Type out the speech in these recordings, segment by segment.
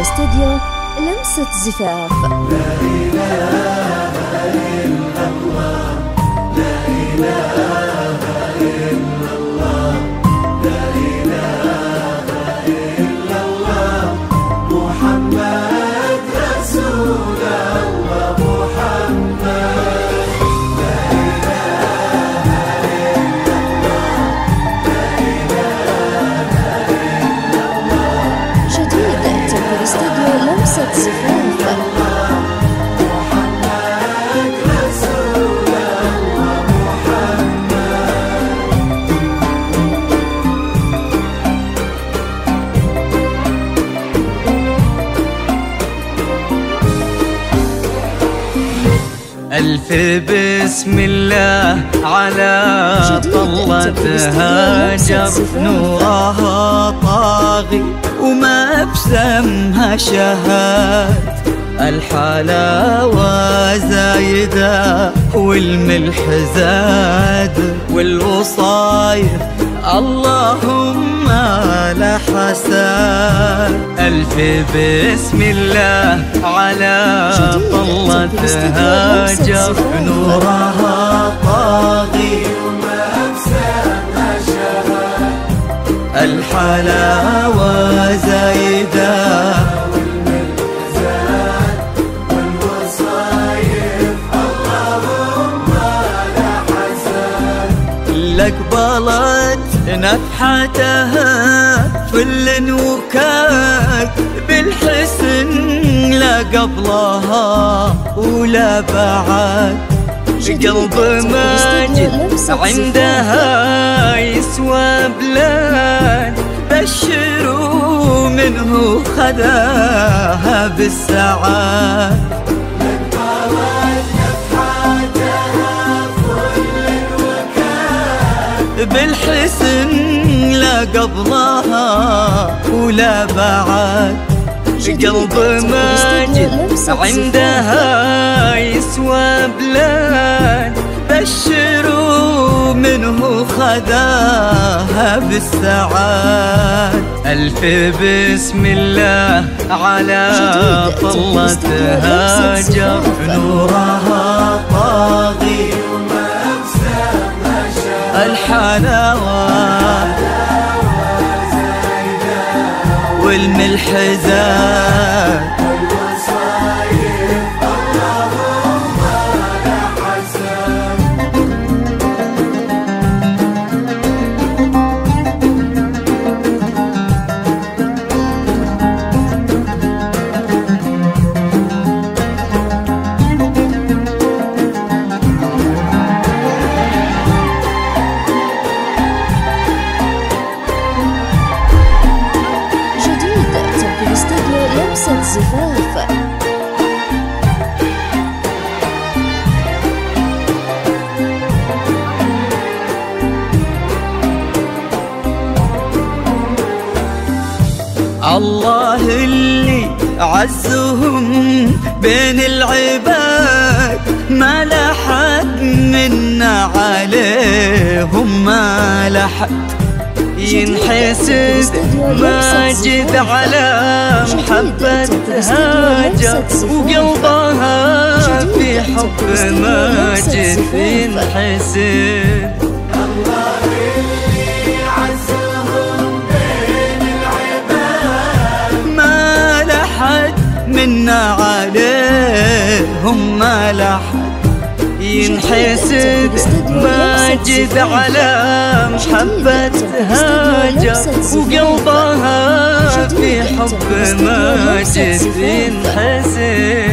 استوديو لمسة زفاف. لا إله إلا الله، لا إله إلا الله، لا إله إلا الله، محمد رسول الله، محمد. لا إله إلا الله، لا إله إلا الله. جديد تنفيذ استوديو لمسة زفاف. ألف بسم الله على طلتها جف نورها طاغي وما بسمها شهاد. الحلاوة زايدة والملح زاد والوصايف اللهم لا حساد. ألف بسم الله على طلتها جف نورها طاغي وما بسمها شهاد. الحلاوة زايدة قبلت نفحتها فل وكاد بالحسن لا قبلها ولا بعد. قلب ماجد عندها يسوى بلاد بشروا منه خذاها بالسعاد. بالحسن لا قبلها ولا بعد. قلب ماجد عندها يسوى بلاد بشروا منه خذاها بالسعاد. ألف بسم الله على طلتها جف نورها طاغي الحلاوة والملح زاد والوصايف اللهم لا حساد. لمسة زفاف. الله اللي عزهم بين العباد ما لحد منا عليهم ما لحد. ينحسد ماجد على محبتها جف وقلبها في حب ماجد ينحسد. الله اللي عزهم بين العباد ما لحد منا عليهم ما لحد. ينحسد حسد ماجد على محبتها جر وقلبها في حب ماجد ينحسد.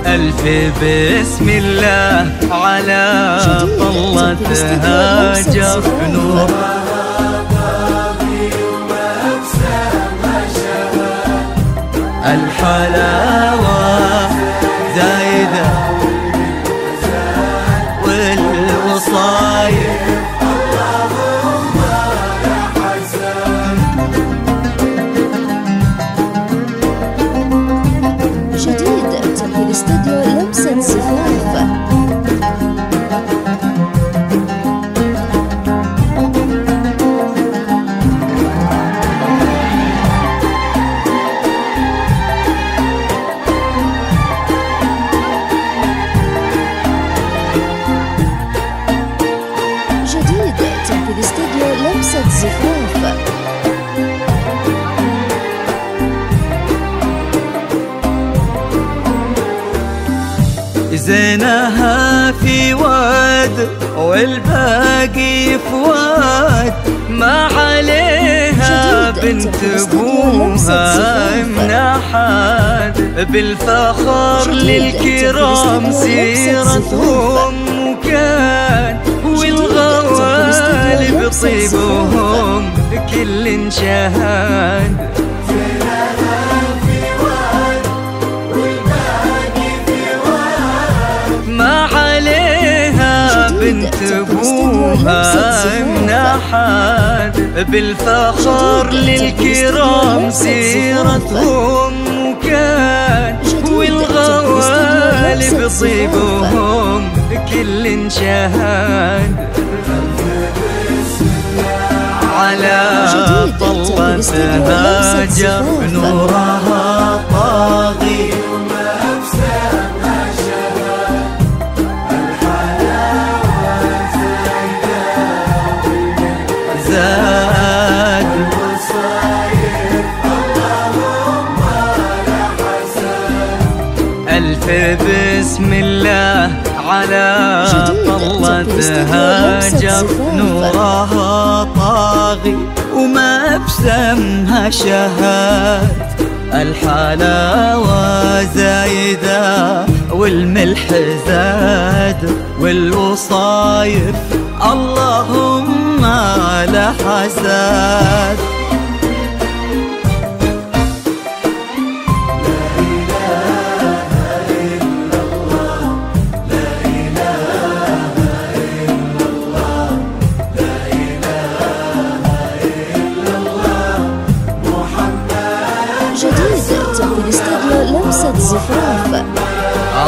ألف بسم الله على طلتها جر نورها الحلاوة زايدة والوصايا اللهم يا حسن. جديد تمهيد استوديو لمسة زفاف. تنفيذ استوديو لمسة زفاف. زينها في واد والباقي في واد، ما عليها بنت ابوها من احد. بالفخر للكرام سيرتهم وكان، والغوالب طيبهم كل شهاد. ما عليها بنت ابوها من احد. بالفخر للكرام سيرتهم وكان، والغوالب طيبهم كل شهاد. على طلتها جر نورها طاغي زاد. ألف بسم الله على طلتها جر نورها طاغي وما بسمها شهاد. الحلاوة زايدة والملح زاد والوصايف اللهم لا حساد. جديد تنفيذ استوديو لمسة زفاف.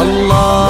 الله